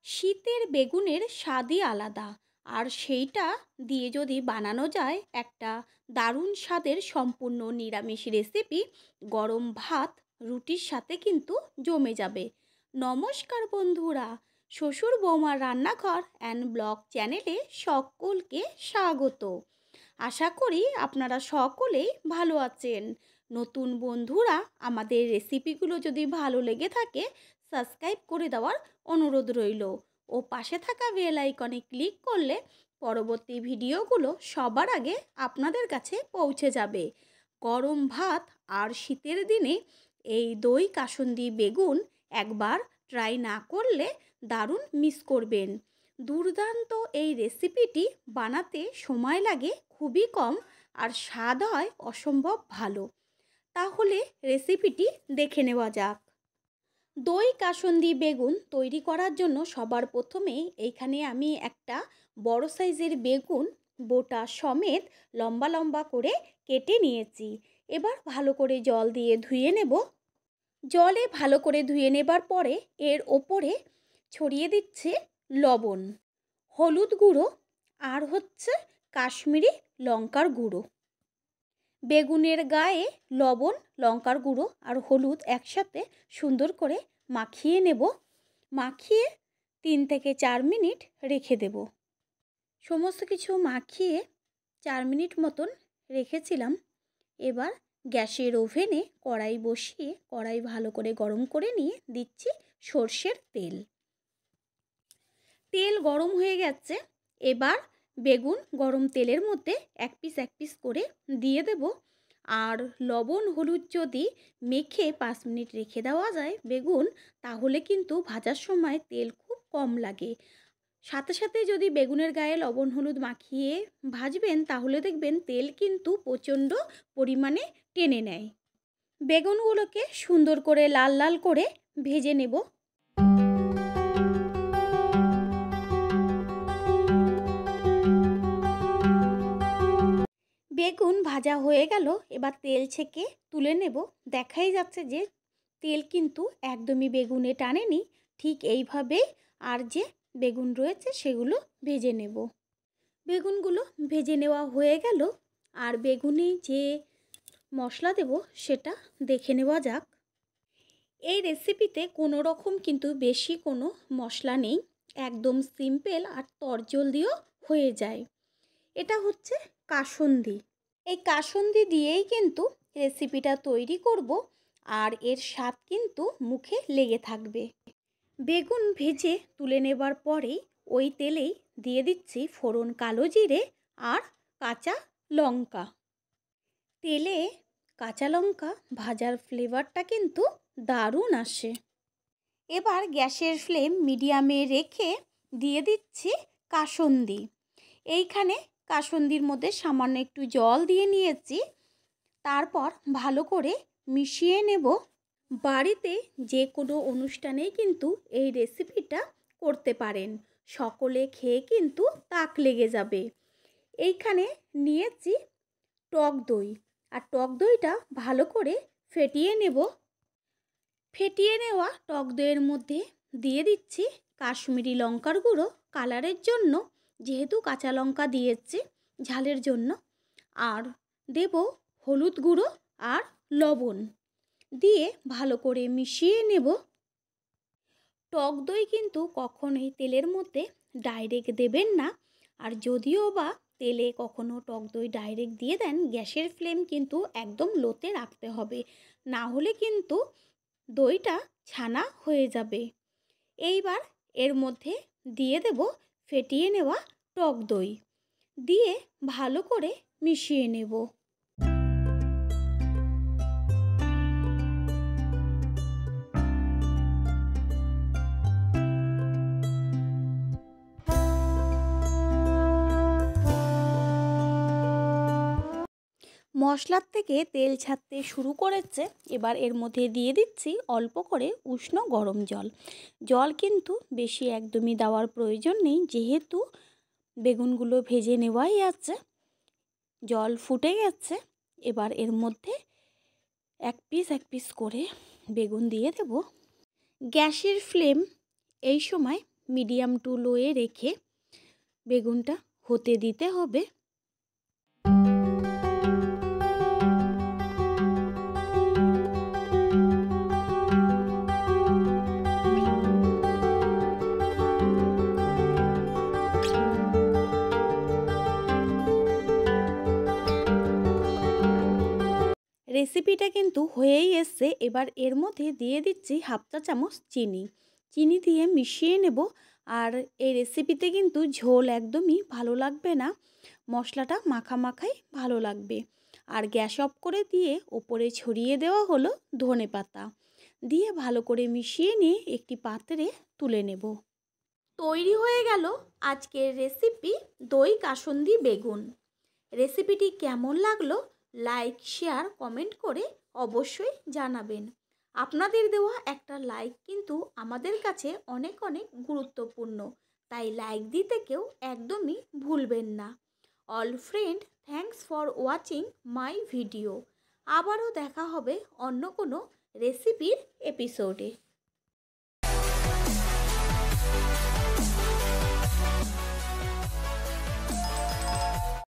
শীতের বেগুনের স্বাদই আলাদা। আর সেইটা দিয়ে যদি বানানো যায় একটা দারুণ স্বাদের সম্পূর্ণ নিরামিষ রেসিপি, গরম ভাত রুটির সাথে কিন্তু জমে যাবে। নমস্কার বন্ধুরা, শ্বশুর বৌমার রান্নাঘর অ্যান্ড ব্লগ চ্যানেলে সকলকে স্বাগত। আশা করি আপনারা সকলেই ভালো আছেন। নতুন বন্ধুরা আমাদের রেসিপিগুলো যদি ভালো লেগে থাকে সাবস্ক্রাইব করে দেওয়ার অনুরোধ রইল ও পাশে থাকা বেল আইকনে ক্লিক করলে পরবর্তী ভিডিওগুলো সবার আগে আপনাদের কাছে পৌঁছে যাবে। গরম ভাত আর শীতের দিনে এই দই কাসুন্দি বেগুন একবার ট্রাই না করলে দারুণ মিস করবেন। দুর্দান্ত এই রেসিপিটি বানাতে সময় লাগে খুবই কম আর স্বাদ হয় অসম্ভব ভালো। তাহলে রেসিপিটি দেখে নেওয়া যাক। দই কাসুন্দি বেগুন তৈরি করার জন্য সবার প্রথমে এইখানে আমি একটা বড় সাইজের বেগুন বোটা সমেত লম্বা লম্বা করে কেটে নিয়েছি। এবার ভালো করে জল দিয়ে ধুয়ে নেব। জলে ভালো করে ধুয়ে নেবার পরে এর ওপরে ছড়িয়ে দিচ্ছে লবণ, হলুদ গুঁড়ো আর হচ্ছে কাশ্মীরি লঙ্কার গুঁড়ো। বেগুনের গায়ে লবণ, লঙ্কার গুঁড়ো আর হলুদ একসাথে সুন্দর করে মাখিয়ে নেব। মাখিয়ে 3 থেকে 4 মিনিট রেখে দেব। সমস্ত কিছু মাখিয়ে 4 মিনিট মতন রেখেছিলাম। এবার গ্যাসের ওভেনে কড়াই বসিয়ে কড়াই ভালো করে গরম করে নিয়ে দিচ্ছি সর্ষের তেল। তেল গরম হয়ে গেছে। এবার বেগুন গরম তেলের মধ্যে এক পিস করে দিয়ে দেব। আর লবণ হলুদ যদি মেখে 5 মিনিট রেখে দেওয়া যায় বেগুন, তাহলে কিন্তু ভাজার সময় তেল খুব কম লাগে। সাথে সাথে যদি বেগুনের গায়ে লবণ হলুদ মাখিয়ে ভাজবেন তাহলে দেখবেন তেল কিন্তু প্রচণ্ড পরিমাণে টেনে নেয়। বেগুনগুলোকে সুন্দর করে লাল লাল করে ভেজে নেব। বেগুন ভাজা হয়ে গেল। এবার তেল ছেঁকে তুলে নেব। দেখাই যাচ্ছে যে তেল কিন্তু একদমই বেগুনে টানেনি। ঠিক এইভাবেই আর যে বেগুন রয়েছে সেগুলো ভেজে নেব। বেগুনগুলো ভেজে নেওয়া হয়ে গেল। আর বেগুনে যে মশলা দেব সেটা দেখে নেওয়া যাক। এই রেসিপিতে কোনো রকম কিন্তু বেশি কোনো মশলা নেই, একদম সিম্পল আর তরজলদিও হয়ে যায়। এটা হচ্ছে কাসুন্দি। এই কাসুন্দি দিয়েই কিন্তু রেসিপিটা তৈরি করব আর এর স্বাদ কিন্তু মুখে লেগে থাকবে। বেগুন ভেজে তুলে নেবার পরেই ওই তেলেই দিয়ে দিচ্ছি ফোড়ন কালো জিরে আর কাঁচা লঙ্কা। তেলে কাঁচা লঙ্কা ভাজার ফ্লেভারটা কিন্তু দারুণ আসে। এবার গ্যাসের ফ্লেম মিডিয়ামে রেখে দিয়ে দিচ্ছি কাসুন্দি। এইখানে কাসুন্দির মধ্যে সামান্য একটু জল দিয়ে নিয়েছি। তারপর ভালো করে মিশিয়ে নেব। বাড়িতে যে কোনো অনুষ্ঠানেই কিন্তু এই রেসিপিটা করতে পারেন, সকলে খেয়ে কিন্তু তাক লেগে যাবে। এইখানে নিয়েছি টক দই আর টক দইটা ভালো করে ফেটিয়ে নেব। ফেটিয়ে নেওয়া টক দইয়ের মধ্যে দিয়ে দিচ্ছি কাশ্মীরি লঙ্কার গুঁড়ো কালারের জন্য, যেহেতু কাঁচা লঙ্কা দিয়েছি ঝালের জন্য। আর দেব হলুদ গুঁড়ো আর লবণ দিয়ে ভালো করে মিশিয়ে নেব। টক দই কিন্তু কখনোই তেলের মধ্যে ডাইরেক্ট দেবেন না। আর যদিও বা তেলে কখনো টক দই ডাইরেক্ট দিয়ে দেন, গ্যাসের ফ্লেম কিন্তু একদম লোতে রাখতে হবে, না হলে কিন্তু দইটা ছানা হয়ে যাবে। এইবার এর মধ্যে দিয়ে দেব ফেটিয়ে নেওয়া টক দই, দিয়ে ভালো করে মিশিয়ে নেব। মশলার থেকে তেল ছাড়তে শুরু করেছে। এবার এর মধ্যে দিয়ে দিচ্ছি অল্প করে উষ্ণ গরম জল। জল কিন্তু বেশি একদমই দেওয়ার প্রয়োজন নেই, যেহেতু বেগুনগুলো ভেজে নেওয়াই আছে। জল ফুটে গেছে। এবার এর মধ্যে এক পিস করে বেগুন দিয়ে দেব। গ্যাসের ফ্লেম এই সময় মিডিয়াম টু লোয়ে রেখে বেগুনটা হতে দিতে হবে। রেসিপিটা কিন্তু হয়েই এসছে। এবার এর মধ্যে দিয়ে দিচ্ছি হাফ চা চামচ চিনি। চিনি দিয়ে মিশিয়ে নেব। আর এই রেসিপিতে কিন্তু ঝোল একদমই ভালো লাগবে না, মশলাটা মাখা মাখাই ভালো লাগবে। আর গ্যাস অফ করে দিয়ে ওপরে ছড়িয়ে দেওয়া হলো ধনেপাতা দিয়ে ভালো করে মিশিয়ে নিয়ে একটি পাত্রে তুলে নেব। তৈরি হয়ে গেল আজকের রেসিপি দই কাসুন্দি বেগুন। রেসিপিটি কেমন লাগলো লাইক, শেয়ার, কমেন্ট করে অবশ্যই জানাবেন। আপনাদের দেওয়া একটা লাইক কিন্তু আমাদের কাছে অনেক অনেক গুরুত্বপূর্ণ, তাই লাইক দিতে কেউ একদমই ভুলবেন না। All friend, thanks for watching my video. আবারও দেখা হবে অন্য কোনো রেসিপির এপিসোডে।